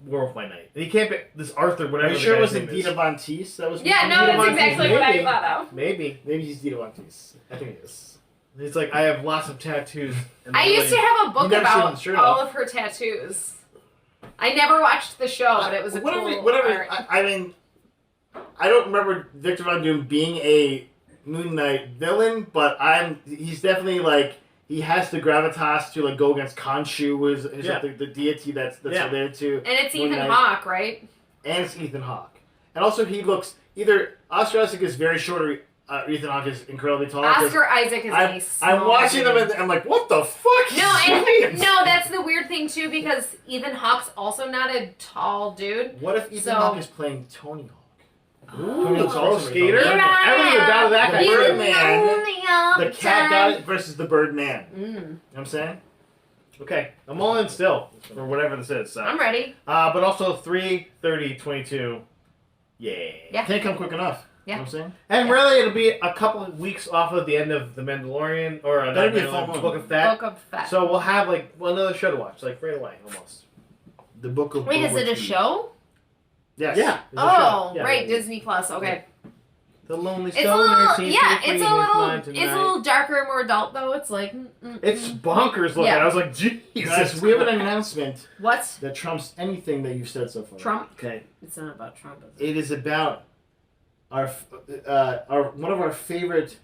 Speaker 2: Werewolf by Night. And he can't be this Arthur,
Speaker 3: Are
Speaker 2: whatever.
Speaker 3: you
Speaker 2: the
Speaker 3: sure it
Speaker 2: guy's
Speaker 3: wasn't
Speaker 2: name is.
Speaker 3: Dita Von Teese? That was.
Speaker 1: Yeah, no,
Speaker 2: Dita
Speaker 1: that's
Speaker 2: Von
Speaker 1: exactly
Speaker 2: Teese,
Speaker 1: what I
Speaker 2: maybe.
Speaker 1: thought of.
Speaker 2: Maybe.
Speaker 3: Maybe he's Dita Von Teese. I think it is.
Speaker 2: It's like, I have lots of tattoos. And
Speaker 1: I used to have a book
Speaker 3: You never seen
Speaker 1: about
Speaker 3: the shirt
Speaker 1: all
Speaker 3: off.
Speaker 1: of her tattoos. I never watched the show, but it was a cool...
Speaker 3: Whatever.
Speaker 1: art.
Speaker 3: I mean, I don't remember Victor Von Doom being a Moon Knight villain, but he's definitely like he has the gravitas to like go against Khonshu, who is
Speaker 2: Yeah.
Speaker 3: like the deity that's
Speaker 2: Yeah.
Speaker 3: related to,
Speaker 1: And it's
Speaker 3: Moon
Speaker 1: Ethan
Speaker 3: Knight.
Speaker 1: Hawke, right?
Speaker 3: and it's Ethan Hawke, and also he looks either Oscar Isaac is very short or Ethan Hawke is incredibly tall. 'cause
Speaker 1: Oscar Isaac is a
Speaker 3: I'm
Speaker 1: small
Speaker 3: watching them
Speaker 1: dude.
Speaker 3: and I'm like, what the fuck?
Speaker 1: No,
Speaker 3: He's
Speaker 1: and no, that's the weird thing too, because Ethan Hawke's also not a tall dude.
Speaker 3: What if Ethan
Speaker 1: So-
Speaker 3: Hawke is playing Tony Hawk?
Speaker 2: Ooh,
Speaker 3: Looks
Speaker 2: pro
Speaker 3: awesome.
Speaker 2: skater.
Speaker 3: Here
Speaker 2: I would have down to that guy.
Speaker 3: The
Speaker 2: too.
Speaker 3: Birdman. The cat guy versus the Birdman. You know what I'm saying?
Speaker 2: Okay, I'm all in still for whatever this is. So.
Speaker 1: I'm ready.
Speaker 2: But also 3/30/22. Yeah.
Speaker 3: Can't come quick enough.
Speaker 1: Yeah.
Speaker 3: You know what I'm saying?
Speaker 2: And really, it'll be a couple of weeks off of the end of The Mandalorian, or
Speaker 3: That'd be a
Speaker 2: Mandalorian,
Speaker 3: fun one.
Speaker 2: Book of Fat.
Speaker 1: Book of Fat.
Speaker 2: So we'll have like another show to watch, like right away, almost.
Speaker 3: The Book of
Speaker 1: Wait, is
Speaker 3: Boba
Speaker 1: it a
Speaker 3: Tea.
Speaker 1: show?
Speaker 3: Yes.
Speaker 2: Yeah. It's a
Speaker 1: Oh,
Speaker 2: show. Yeah.
Speaker 1: right, Disney Plus. Okay.
Speaker 2: The Lonely
Speaker 1: It's a
Speaker 2: Stoner
Speaker 1: little,
Speaker 2: seems
Speaker 1: yeah,
Speaker 2: to be
Speaker 1: it's
Speaker 2: free
Speaker 1: a
Speaker 2: in his
Speaker 1: little,
Speaker 2: mind
Speaker 1: it's a
Speaker 2: tonight.
Speaker 1: little darker and more adult though. It's like,
Speaker 2: It's bonkers looking.
Speaker 1: Yeah.
Speaker 2: I was like, Jesus.
Speaker 3: Guys, we have an announcement
Speaker 1: What?
Speaker 3: that trumps anything that you've said so far.
Speaker 1: Trump?
Speaker 2: Okay.
Speaker 1: It's not about Trump. Is it?
Speaker 3: It is about our one of our favorite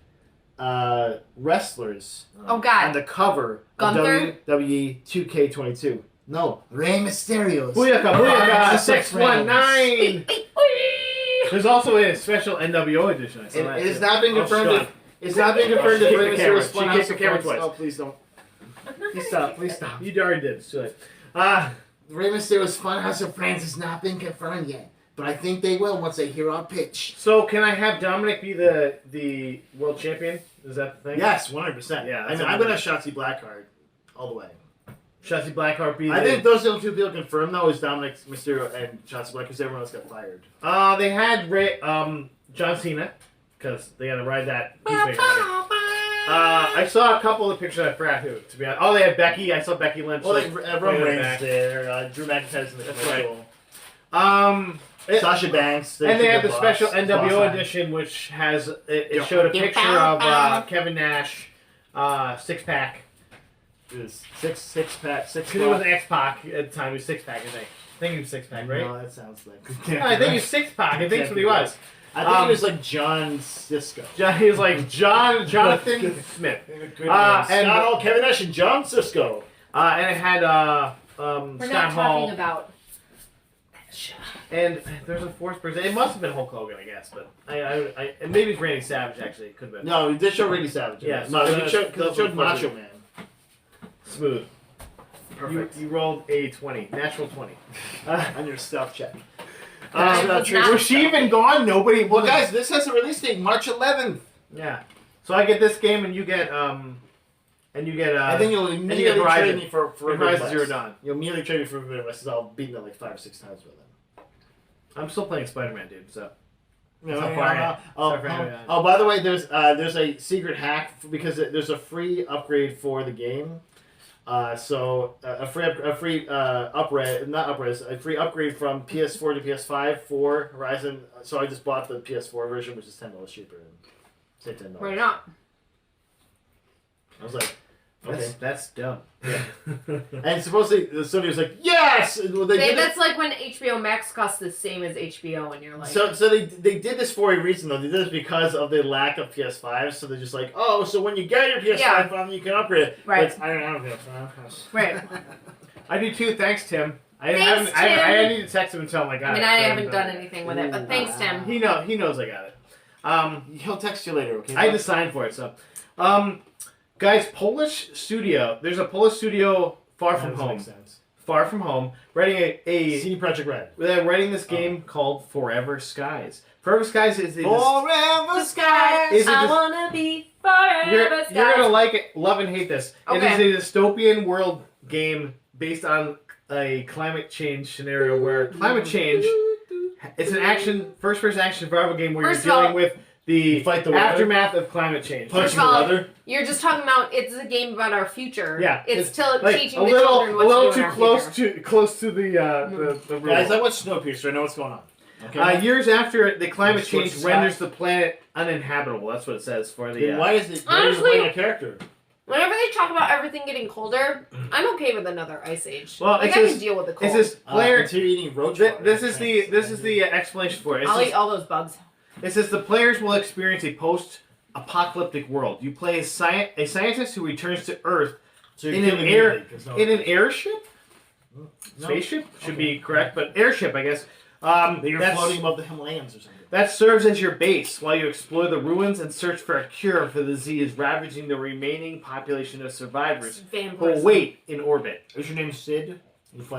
Speaker 3: wrestlers
Speaker 1: Oh
Speaker 3: on
Speaker 1: God.
Speaker 3: the cover
Speaker 1: Gunther?
Speaker 3: of WWE 2K22. No, Rey Mysterio's.
Speaker 2: Booyaka, booyaka,
Speaker 3: Just like
Speaker 2: 619. There's also a special NWO edition. I saw that,
Speaker 3: It has
Speaker 2: too.
Speaker 3: not been
Speaker 2: Oh,
Speaker 3: confirmed.
Speaker 2: Sean.
Speaker 3: It's not been confirmed
Speaker 2: She
Speaker 3: if
Speaker 2: kicked
Speaker 3: Rey
Speaker 2: the camera.
Speaker 3: Mysterio's spun
Speaker 2: She
Speaker 3: out
Speaker 2: kicked the camera
Speaker 3: of France.
Speaker 2: twice.
Speaker 3: Oh, please don't. Please stop. Please stop.
Speaker 2: You already did. It's too late.
Speaker 3: Rey Mysterio's Funhouse of France has not been confirmed yet, but I think they will once they hear our pitch.
Speaker 2: So can I have Dominic be the world champion? Is that the thing?
Speaker 3: Yes, 100%.
Speaker 2: Yeah,
Speaker 3: I
Speaker 2: that's
Speaker 3: mean, I'm
Speaker 2: amazing.
Speaker 3: gonna have Shotzi Blackheart all the way.
Speaker 2: Shotzi Blackheart be.
Speaker 3: I think those are the two people confirmed though is Dominic Mysterio and Shotzi Blackheart because everyone else got fired.
Speaker 2: They had John Cena because they got to ride that peacemaker. I saw a couple of pictures. I forgot who. To be honest, oh, they had Becky. I saw Becky Lynch.
Speaker 3: Well,
Speaker 2: like,
Speaker 3: Roman Reigns there. Drew McIntyre's in the
Speaker 2: That's
Speaker 3: commercial.
Speaker 2: Right.
Speaker 3: Sasha Banks.
Speaker 2: And they had the
Speaker 3: boss,
Speaker 2: special NWO
Speaker 3: boss
Speaker 2: edition, which has it showed a picture of Kevin Nash, 6-pack.
Speaker 3: Six pack.
Speaker 2: Because it was X-Pac at the time. He was 6-pack, I think. I think he was 6-pack, right?
Speaker 3: No, that sounds like.
Speaker 2: No, I think he was 6-pack. I think that's what he was.
Speaker 3: I think he was like John Cisco.
Speaker 2: He was like Jonathan Smith.
Speaker 3: And Kevin Nash and John Cisco.
Speaker 2: And it had
Speaker 1: We're
Speaker 2: Scott
Speaker 1: not
Speaker 2: Hall.
Speaker 1: talking about.
Speaker 2: And there's a fourth person. It must have been Hulk Hogan, I guess, but and maybe it's Randy Savage actually. It could have been.
Speaker 3: No, we did show Randy Savage.
Speaker 2: Yeah,
Speaker 3: no,
Speaker 2: so
Speaker 3: it showed Macho Man.
Speaker 2: Smooth.
Speaker 3: Perfect.
Speaker 2: You rolled a 20, natural 20.
Speaker 3: On your stealth check.
Speaker 2: Was she even gone? Nobody.
Speaker 3: Well, guys, this has a release date, March 11th.
Speaker 2: Yeah. So I get this game, and you get
Speaker 3: I think you'll immediately trade me for
Speaker 2: Horizon Zero Dawn.
Speaker 3: You'll immediately trade me for Forbidden West, because I'll beat it like 5 or 6 times with them.
Speaker 2: I'm still playing Spider-Man, dude. So.
Speaker 3: Oh, by the way, there's a secret hack because there's a free upgrade for the game. So a free upgrade from PS4 to PS5 for Horizon. So I just bought the PS4 version, which is $10 cheaper. Say $10.
Speaker 1: Why not?
Speaker 3: I was like, okay,
Speaker 2: that's dumb.
Speaker 3: Yeah. And supposedly the studio was like, yes. Well,
Speaker 1: That's like when HBO Max costs the same as HBO, and you're like,
Speaker 3: so they did this for a reason though. They did this because of the lack of PS5. So they're just like, oh, so when you get your PS5 phone, you can upgrade it.
Speaker 1: Right.
Speaker 3: But I don't have a PS5.
Speaker 1: Right.
Speaker 2: I do too. Thanks, Tim. I need to text him and tell him I got it.
Speaker 1: I haven't done anything with it, but thanks, Tim.
Speaker 2: He knows I got it.
Speaker 3: He'll text you later, okay?
Speaker 2: I had to sign for it, so. Guys, Polish studio. There's a Polish studio far from home. Far from home. Writing a
Speaker 3: CD Projekt Red.
Speaker 2: They're writing this game called Forever Skies. Forever Skies is
Speaker 3: Forever Skies.
Speaker 1: I wanna be forever skies.
Speaker 2: You're gonna like it, love and hate this.
Speaker 1: Okay.
Speaker 2: It is a dystopian world game based on a climate change scenario where climate change. It's an first-person action survival game where you're dealing with the aftermath of climate change.
Speaker 1: First of all, you're just talking about it's a game about our future.
Speaker 2: Yeah,
Speaker 1: it's teaching
Speaker 2: a
Speaker 1: the children what
Speaker 2: little
Speaker 1: to do
Speaker 2: too
Speaker 1: in our future.
Speaker 2: close to the real.
Speaker 3: Guys, I watched Snowpiercer. I know what's going on. Okay.
Speaker 2: Years after the climate change renders the planet uninhabitable. That's what it says for the.
Speaker 3: Why is it?
Speaker 1: Honestly,
Speaker 3: a character.
Speaker 1: Whenever they talk about everything getting colder, I'm okay with another ice age.
Speaker 2: Well,
Speaker 1: I can deal with the cold.
Speaker 2: This player.
Speaker 3: This
Speaker 2: is the explanation for it.
Speaker 1: I'll eat all those bugs.
Speaker 2: It says the players will experience a post-apocalyptic world. You play a scientist who returns to Earth in an airship. Spaceship should be correct, but airship, I guess.
Speaker 3: You're floating above the Himalayas or something.
Speaker 2: That serves as your base while you explore the ruins and search for a cure for the disease ravaging the remaining population of survivors who will wait in orbit.
Speaker 3: Is your name Sid?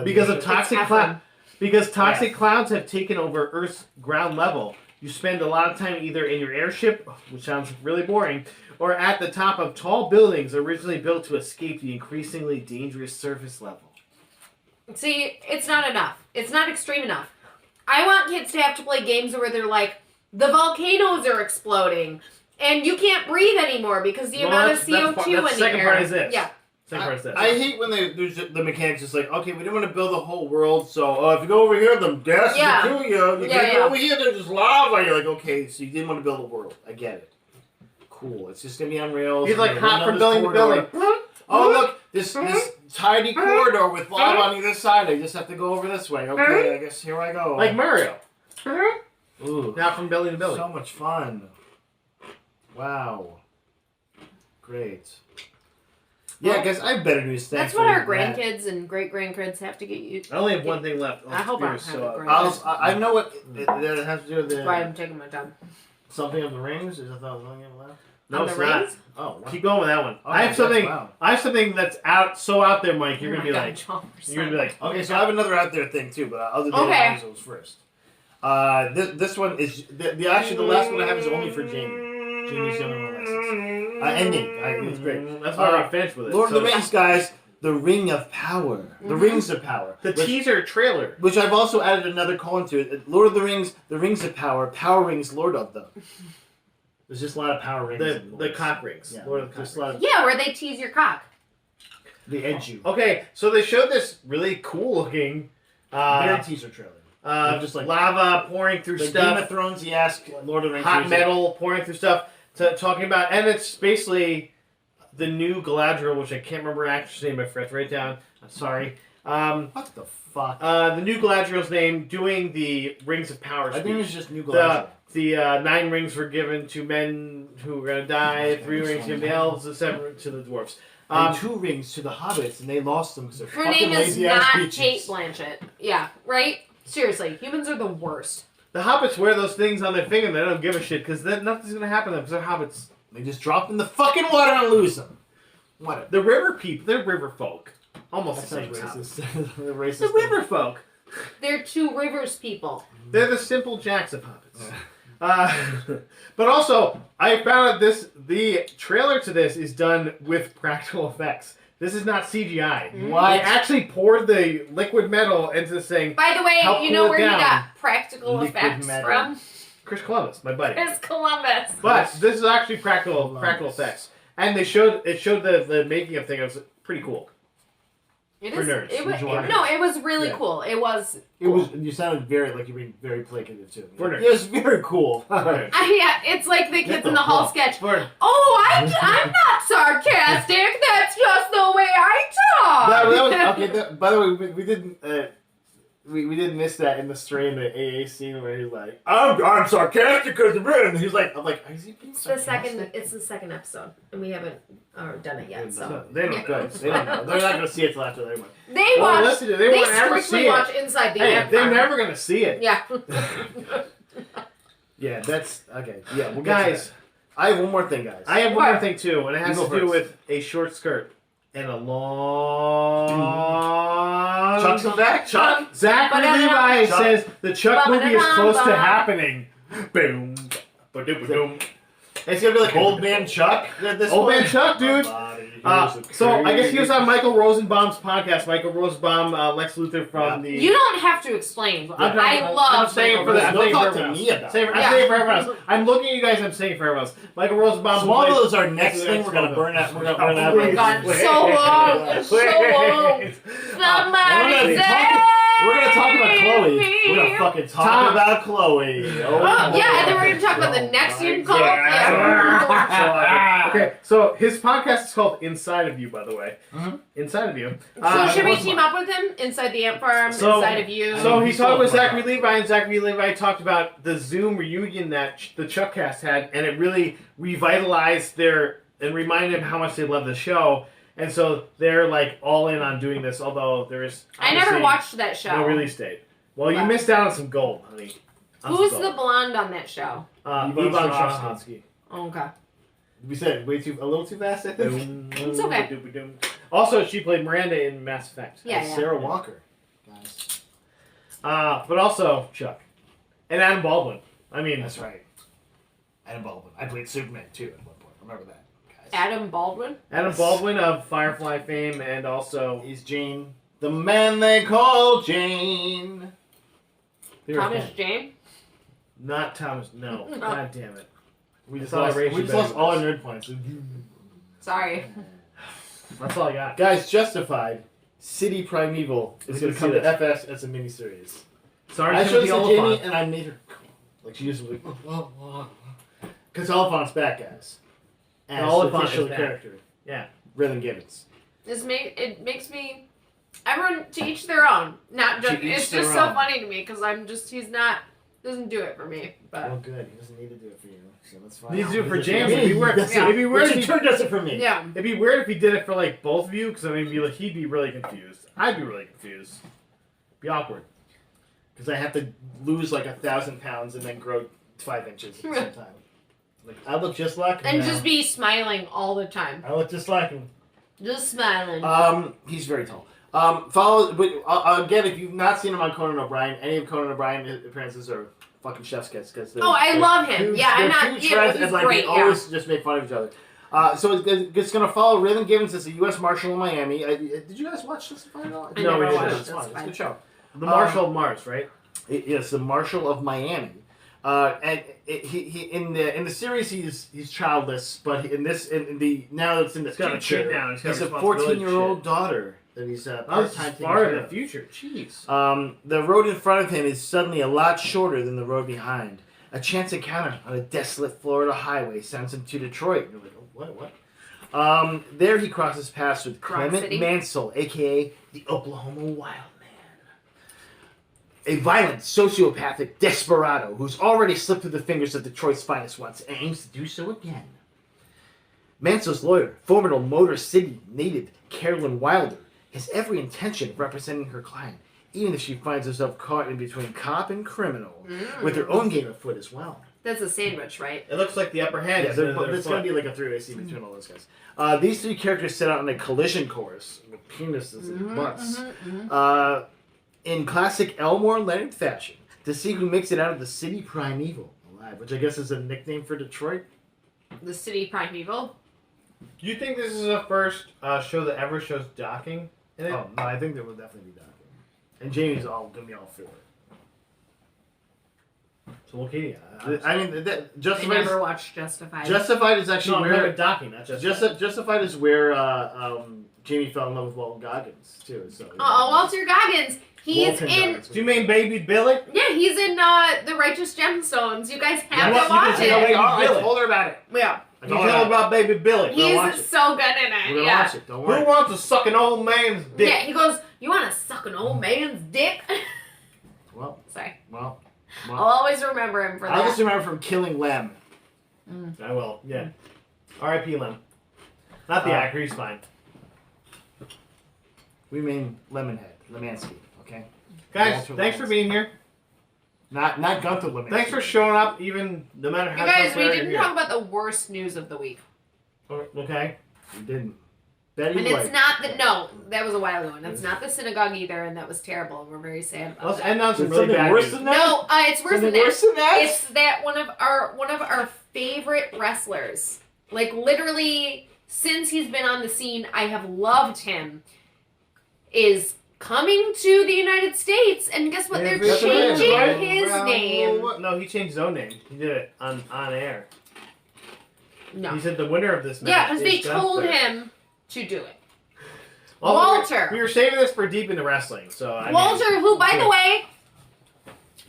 Speaker 2: Because toxic clouds have taken over Earth's ground level. You spend a lot of time either in your airship, which sounds really boring, or at the top of tall buildings originally built to escape the increasingly dangerous surface level.
Speaker 1: See, it's not enough. It's not extreme enough. I want kids to have to play games where they're like, the volcanoes are exploding, and you can't breathe anymore because the amount of CO2 in the air.
Speaker 2: Second part is this.
Speaker 1: Yeah.
Speaker 3: I hate when the mechanics just like, okay, we didn't want to build the whole world, so if you go over here, the gas will kill you. You can't go over here, there's just lava. You're like, okay, so you didn't want to build a world. I get it. Cool. It's just going to be on rails.
Speaker 2: He's like hot from building to building.
Speaker 3: Oh, look, this tiny corridor with lava on either side. I just have to go over this way. Okay, I guess here I go.
Speaker 2: Like Mario.
Speaker 3: Ooh.
Speaker 2: Not from building to building.
Speaker 3: So much fun. Wow. Great. Yeah, I guess I have better news.
Speaker 1: That's what our grandkids and great-grandkids have to get used.
Speaker 2: I only have one thing left.
Speaker 1: I hope I have
Speaker 3: I know what it has to do with
Speaker 1: That's why I'm taking my time.
Speaker 3: Something of the rings? Is that the only thing left?
Speaker 2: No, it's not.
Speaker 1: Rings?
Speaker 3: Oh, wow.
Speaker 2: Keep going with that one.
Speaker 3: Oh,
Speaker 2: I have something that's out there, Mike. You're gonna be like,
Speaker 3: okay. So I have another out there thing too, but I'll do the rings first. This one is actually the last one I have is only for Jamie. Jamie's the only one ending. It's great.
Speaker 2: That's why we're finished with it.
Speaker 3: Lord of the Rings, guys. The Ring of Power. The Rings of Power.
Speaker 2: The teaser trailer.
Speaker 3: Which I've also added another colon to it. Lord of the Rings, The Rings of Power. Power Rings, Lord of them. There's just a lot of power rings.
Speaker 2: The cock rings.
Speaker 3: Yeah,
Speaker 2: Lord of the
Speaker 3: just
Speaker 2: cock
Speaker 3: a lot
Speaker 2: rings.
Speaker 3: of
Speaker 1: Yeah, where they tease your cock.
Speaker 3: the edge you.
Speaker 2: Okay, so they showed this really cool looking
Speaker 3: Very teaser trailer. Just like
Speaker 2: lava pouring through
Speaker 3: the
Speaker 2: stuff.
Speaker 3: Game of Thrones. You ask Lord of the Rings.
Speaker 2: Hot
Speaker 3: music.
Speaker 2: metal pouring through stuff. Talking about, and it's basically the new Galadriel, which I can't remember an actress' name. I forgot to write down. I'm sorry.
Speaker 3: What the fuck?
Speaker 2: The new Galadriel's name doing the Rings of Power
Speaker 3: I think
Speaker 2: speech.
Speaker 3: it's just New Galadriel.
Speaker 2: The 9 rings were given to men who were going to die, 3 rings given to the elves, the 7 to the dwarves.
Speaker 3: And 2 rings to the hobbits, and they lost them because they're
Speaker 1: Her
Speaker 3: fucking
Speaker 1: name is
Speaker 3: lazy ass
Speaker 1: not
Speaker 3: bitches.
Speaker 1: Kate Blanchett. Yeah, right? Seriously, humans are the worst.
Speaker 2: The hobbits wear those things on their finger and they don't give a shit because nothing's going to happen to them because they're hobbits.
Speaker 3: They just drop in the fucking water and lose them. Whatever.
Speaker 2: The river people, they're river folk. Almost
Speaker 3: That
Speaker 2: the same.
Speaker 3: sounds racist. The racist.
Speaker 2: The river folk.
Speaker 1: They're 2 rivers people.
Speaker 2: They're the simple jacks of hobbits. But also, I found out the trailer to this is done with practical effects. This is not CGI.
Speaker 3: What?
Speaker 2: They actually poured the liquid metal into this thing.
Speaker 1: By the way,
Speaker 2: Help
Speaker 1: you
Speaker 2: cool
Speaker 1: know
Speaker 2: it
Speaker 1: where he
Speaker 2: down.
Speaker 1: got practical
Speaker 3: Liquid
Speaker 1: effects
Speaker 3: metal.
Speaker 1: from?
Speaker 2: Chris Columbus, my buddy.
Speaker 1: Chris Columbus.
Speaker 2: But this is actually practical effects. And they showed the making of thing. It was pretty cool.
Speaker 1: It
Speaker 2: For
Speaker 1: is.
Speaker 2: nerds.
Speaker 1: It was,
Speaker 3: Enjoy it.
Speaker 1: no, it was really
Speaker 3: Yeah.
Speaker 1: cool. It was.
Speaker 3: It was. You sounded like you were being very placative too.
Speaker 2: For nerds.
Speaker 3: It was very cool.
Speaker 2: Right.
Speaker 1: Yeah, it's like the kids in the hall sketch.
Speaker 2: For-
Speaker 1: Oh, I'm not sarcastic. That's just the way I talk.
Speaker 3: that was, okay. By the way, we didn't. We didn't miss that in the s3e in the AA scene where he's like, I'm sarcastic because of it, and he's like, I'm like, is he being
Speaker 1: It's the
Speaker 3: sarcastic?
Speaker 1: It's the second episode, and we haven't done it yet. So
Speaker 2: They don't
Speaker 1: Yeah.
Speaker 2: know.
Speaker 3: They don't know. They're not gonna see it till after they went.
Speaker 1: they
Speaker 2: Well,
Speaker 1: watch.
Speaker 2: listen, they
Speaker 1: They
Speaker 2: won't ever
Speaker 1: strictly
Speaker 2: see
Speaker 1: watch
Speaker 2: it.
Speaker 1: Inside the
Speaker 2: Hey,
Speaker 1: Ant
Speaker 2: they're
Speaker 1: Farm.
Speaker 2: never gonna see it.
Speaker 1: Yeah.
Speaker 3: Yeah, that's okay. Yeah, we'll get to
Speaker 2: Guys,
Speaker 3: that. I have one more thing, guys.
Speaker 2: I have one
Speaker 1: What?
Speaker 2: more thing too, and it has
Speaker 3: You
Speaker 2: to
Speaker 3: go
Speaker 2: do
Speaker 3: first.
Speaker 2: with a short skirt and a long.
Speaker 3: Chuck's come back. Chuck.
Speaker 2: Zachary
Speaker 1: Ba-da-da.
Speaker 2: Levi
Speaker 3: Chuck.
Speaker 2: says the Chuck movie is close to
Speaker 1: Ba-da-da-da.
Speaker 2: happening. Boom. Ba-doom-ba-doom.
Speaker 3: It's gonna be like Old Man Chuck. This
Speaker 2: Old
Speaker 3: one.
Speaker 2: Man Chuck, dude.
Speaker 3: My
Speaker 2: So I guess he was on Michael Rosenbaum's podcast. Michael Rosenbaum, Lex Luthor from the.
Speaker 1: You don't have to explain.
Speaker 2: I'm
Speaker 1: love.
Speaker 2: saying for that. I'm
Speaker 3: Don't
Speaker 2: saying
Speaker 3: talk
Speaker 2: for
Speaker 3: to
Speaker 2: everyone
Speaker 3: me
Speaker 2: else.
Speaker 3: about
Speaker 2: I'm
Speaker 3: it.
Speaker 2: saying for everyone else. I'm looking at you guys. I'm saying for everyone else. Michael Rosenbaum.
Speaker 3: Swallow is our next thing. We're gonna burn that. We're gonna have.
Speaker 1: Oh my God, so long, so long. Somebody say.
Speaker 3: We're gonna talk about Chloe. We're gonna fucking talk about Chloe.
Speaker 1: Oh, yeah, and then we're gonna talk about the next scene called.
Speaker 2: Yeah. Okay, so his podcast is called Inside of You, by the way.
Speaker 3: Mhm.
Speaker 2: Inside of You.
Speaker 1: So should we team up with him inside the ant farm,
Speaker 2: So-
Speaker 1: inside of you?
Speaker 2: So he
Speaker 3: He's
Speaker 2: talked with
Speaker 3: so fucked
Speaker 2: Zachary
Speaker 3: up.
Speaker 2: Levi, and Zachary Levi talked about the Zoom reunion that the Chuckcast had, and it really revitalized and reminded them how much they love the show. And so they're like all in on doing this, although there is
Speaker 1: I never
Speaker 2: obviously
Speaker 1: watched that show.
Speaker 2: no release date. Well, you
Speaker 1: Wow.
Speaker 2: missed out on some gold, honey. On
Speaker 1: Who's
Speaker 2: some
Speaker 1: the
Speaker 2: gold.
Speaker 1: blonde on that show?
Speaker 2: Ivan
Speaker 3: Ivan
Speaker 2: Strahovski.
Speaker 1: Okay.
Speaker 3: We said a little too fast, I think.
Speaker 1: It's okay.
Speaker 2: Also, she played Miranda in Mass Effect.
Speaker 1: Yeah, yeah.
Speaker 3: Sarah Walker, guys.
Speaker 2: But also Chuck. And Adam Baldwin. I mean,
Speaker 3: That's right. Adam Baldwin. I played Superman too at one point. Remember that, guys.
Speaker 1: Adam Baldwin?
Speaker 2: Adam Baldwin of Firefly fame, and also
Speaker 3: He's Jane, the man they call Jane.
Speaker 1: Thomas Jane?
Speaker 2: not Thomas. No, God damn it.
Speaker 3: We just
Speaker 2: Thought
Speaker 3: lost,
Speaker 2: I raised
Speaker 3: we
Speaker 2: you
Speaker 3: just lost
Speaker 2: better
Speaker 3: all our
Speaker 2: than
Speaker 3: nerd points.
Speaker 1: Sorry.
Speaker 2: That's all I got.
Speaker 3: Guys, Justified, City Primeval is
Speaker 2: We
Speaker 3: going
Speaker 2: can
Speaker 3: to come
Speaker 2: see
Speaker 3: to FS as a miniseries.
Speaker 2: Sorry,
Speaker 3: I showed
Speaker 2: Timothy
Speaker 3: this to
Speaker 2: Oliphant.
Speaker 3: Jamie and I made her like she just was like, because Oliphant's back, guys. As
Speaker 2: Oliphant
Speaker 3: the titular
Speaker 2: is back.
Speaker 3: character.
Speaker 2: Yeah.
Speaker 3: Rylan Gibbons.
Speaker 1: It makes me. Everyone to each their own. Not just.
Speaker 3: To each
Speaker 1: It's
Speaker 3: their
Speaker 1: just so
Speaker 3: own.
Speaker 1: funny to me because he's not. Doesn't do it for me. But
Speaker 3: Well, good. He doesn't need to do it for you, so that's fine.
Speaker 2: He needs to do it for
Speaker 3: He
Speaker 2: James.
Speaker 3: does
Speaker 2: It'd be weird.
Speaker 3: That's
Speaker 1: Yeah.
Speaker 2: It'd be weird if
Speaker 3: Richard
Speaker 2: he,
Speaker 3: Turner does it for me.
Speaker 1: yeah.
Speaker 2: it'd be weird if he did it for like both of you, because I mean, he'd be really confused. I'd be really confused. Be awkward.
Speaker 3: Because I have to lose like 1,000 pounds and then grow 5 inches at the same time. Like I look just like him.
Speaker 1: And
Speaker 3: now.
Speaker 1: just be smiling all the time.
Speaker 3: I look just like him.
Speaker 1: Just smiling.
Speaker 3: He's very tall. Follow, but again, if you've not seen him on Conan O'Brien, any of Conan O'Brien appearances are fucking chef's kiss. Cause
Speaker 1: Oh, I love him. Yeah, I'm not-
Speaker 3: Huge
Speaker 1: yeah,
Speaker 3: friends,
Speaker 1: he's
Speaker 3: and like
Speaker 1: great,
Speaker 3: they always just make fun of each other. So it's going to follow Rylan Gibbons as a U.S. Marshal in Miami. Did you guys watch this at all?
Speaker 1: I
Speaker 2: No, we
Speaker 1: never
Speaker 2: didn't.
Speaker 1: watched
Speaker 3: It's fun. It's a
Speaker 1: Justified.
Speaker 3: good show.
Speaker 2: The Marshal of Mars, right?
Speaker 3: Yes, the Marshal of Miami. He in the series he's childless, but now that's in the
Speaker 2: He's got a
Speaker 3: future,
Speaker 2: kid now. He's got
Speaker 3: a
Speaker 2: responsibility
Speaker 3: 14-year-old daughter that he's
Speaker 2: Oh,
Speaker 3: part
Speaker 2: this
Speaker 3: time
Speaker 2: is
Speaker 3: taking
Speaker 2: far
Speaker 3: care
Speaker 2: in the
Speaker 3: of.
Speaker 2: future. Jeez.
Speaker 3: The road in front of him is suddenly a lot shorter than the road behind. A chance encounter on a desolate Florida highway sends him to Detroit. You're like, oh, what? There he crosses paths with Clement
Speaker 1: City.
Speaker 3: Mansell, a.k.a. the Oklahoma Wild Man. A violent, sociopathic desperado who's already slipped through the fingers of Detroit's finest ones and aims to do so again. Mansell's lawyer, formidable Motor City native Carolyn Wilder, has every intention of representing her client, even if she finds herself caught in between cop and criminal, with her own game afoot as well.
Speaker 1: That's a sandwich, right?
Speaker 2: It looks like the upper hand.
Speaker 3: Yeah, there's going to be like a three-way scene between all those guys. These three characters set out on a collision course with penises and butts. In classic Elmore Leonard fashion, to see who makes it out of the city primeval alive, which I guess is a nickname for Detroit.
Speaker 1: The city primeval.
Speaker 2: Do you think this is the first show that ever shows docking in it?
Speaker 3: Oh, no, I think there will definitely be docking. And Jamie's going to be all for it.
Speaker 2: So we'll keep
Speaker 3: I mean,
Speaker 1: I
Speaker 3: Justified.
Speaker 1: never watched Justified.
Speaker 3: Justified is actually
Speaker 2: No,
Speaker 3: where
Speaker 2: docking, not just
Speaker 3: Justified is where Jamie fell in love with Walton Goggins too. So
Speaker 1: Walter Goggins. He's
Speaker 3: Walton
Speaker 1: in.
Speaker 3: Goggins.
Speaker 2: Do you mean Baby Billy?
Speaker 1: Yeah, he's in The Righteous Gemstones. You guys have to watch
Speaker 2: you
Speaker 1: it.
Speaker 2: can-
Speaker 3: I told her about it.
Speaker 1: Yeah,
Speaker 3: I
Speaker 2: You
Speaker 3: told her
Speaker 2: tell
Speaker 3: about
Speaker 2: about Baby Billy.
Speaker 3: We'll watch
Speaker 1: he's
Speaker 3: it.
Speaker 1: so good in
Speaker 3: it.
Speaker 1: it.
Speaker 3: We're gonna
Speaker 1: Yeah,
Speaker 3: watch it. Don't worry.
Speaker 2: Who wants to suck an old man's dick?
Speaker 1: yeah. He goes, "You want to suck an old man's dick?"
Speaker 3: Well,
Speaker 1: Sorry,
Speaker 3: well.
Speaker 1: I'll always remember him for
Speaker 3: I'll
Speaker 1: that.
Speaker 3: just remember from Killing Lem.
Speaker 2: I will, yeah. R.I.P. Lem. Not the actor, he's fine.
Speaker 3: We mean Lemonhead, Lemansky. Okay.
Speaker 2: Guys,
Speaker 3: Walter
Speaker 2: thanks for
Speaker 3: Lemansky.
Speaker 2: being here.
Speaker 3: Not Gunther Lemansky.
Speaker 2: Thanks for showing up, even no matter how
Speaker 1: You guys,
Speaker 2: tough
Speaker 1: we
Speaker 2: are
Speaker 1: didn't
Speaker 2: here.
Speaker 1: talk about the worst news of the week.
Speaker 2: Okay.
Speaker 3: We didn't. Betty
Speaker 1: And
Speaker 3: White.
Speaker 1: it's not the no, that was a while ago, and it's not the synagogue either, and that was terrible. We're very sad about
Speaker 2: Let's
Speaker 1: that.
Speaker 2: end on some
Speaker 3: Is
Speaker 2: really
Speaker 3: something
Speaker 2: bad
Speaker 3: worse
Speaker 2: news.
Speaker 3: than that?
Speaker 1: No, it's worse
Speaker 3: Something
Speaker 1: than that.
Speaker 3: worse than that?
Speaker 1: It's that one of our favorite wrestlers, like literally since he's been on the scene, I have loved him, is coming to the United States, and guess what? They're
Speaker 2: That's right.
Speaker 1: changing
Speaker 2: Right.
Speaker 1: his
Speaker 2: Well,
Speaker 1: name.
Speaker 2: No, he changed his own name. He did it on air.
Speaker 1: No.
Speaker 2: He said the winner of this match
Speaker 1: Yeah, because they
Speaker 2: is
Speaker 1: told
Speaker 2: Gunther.
Speaker 1: him to do it.
Speaker 2: Well,
Speaker 1: Walter.
Speaker 2: We were saving this for Deep into Wrestling, so I
Speaker 1: Walter,
Speaker 2: mean,
Speaker 1: who, by the way,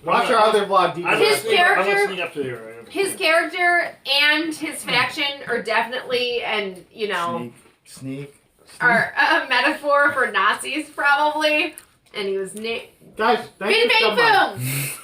Speaker 2: watch our other vlog, Deep into
Speaker 1: His
Speaker 2: Wrestling.
Speaker 1: character-
Speaker 3: I'm listening up to you.
Speaker 1: his character and his faction are definitely, and you know,
Speaker 3: Sneak.
Speaker 1: are a metaphor for Nazis probably. And he was
Speaker 2: Guys, thank
Speaker 1: Fing
Speaker 2: you so
Speaker 1: Fan
Speaker 2: much.
Speaker 1: Fum.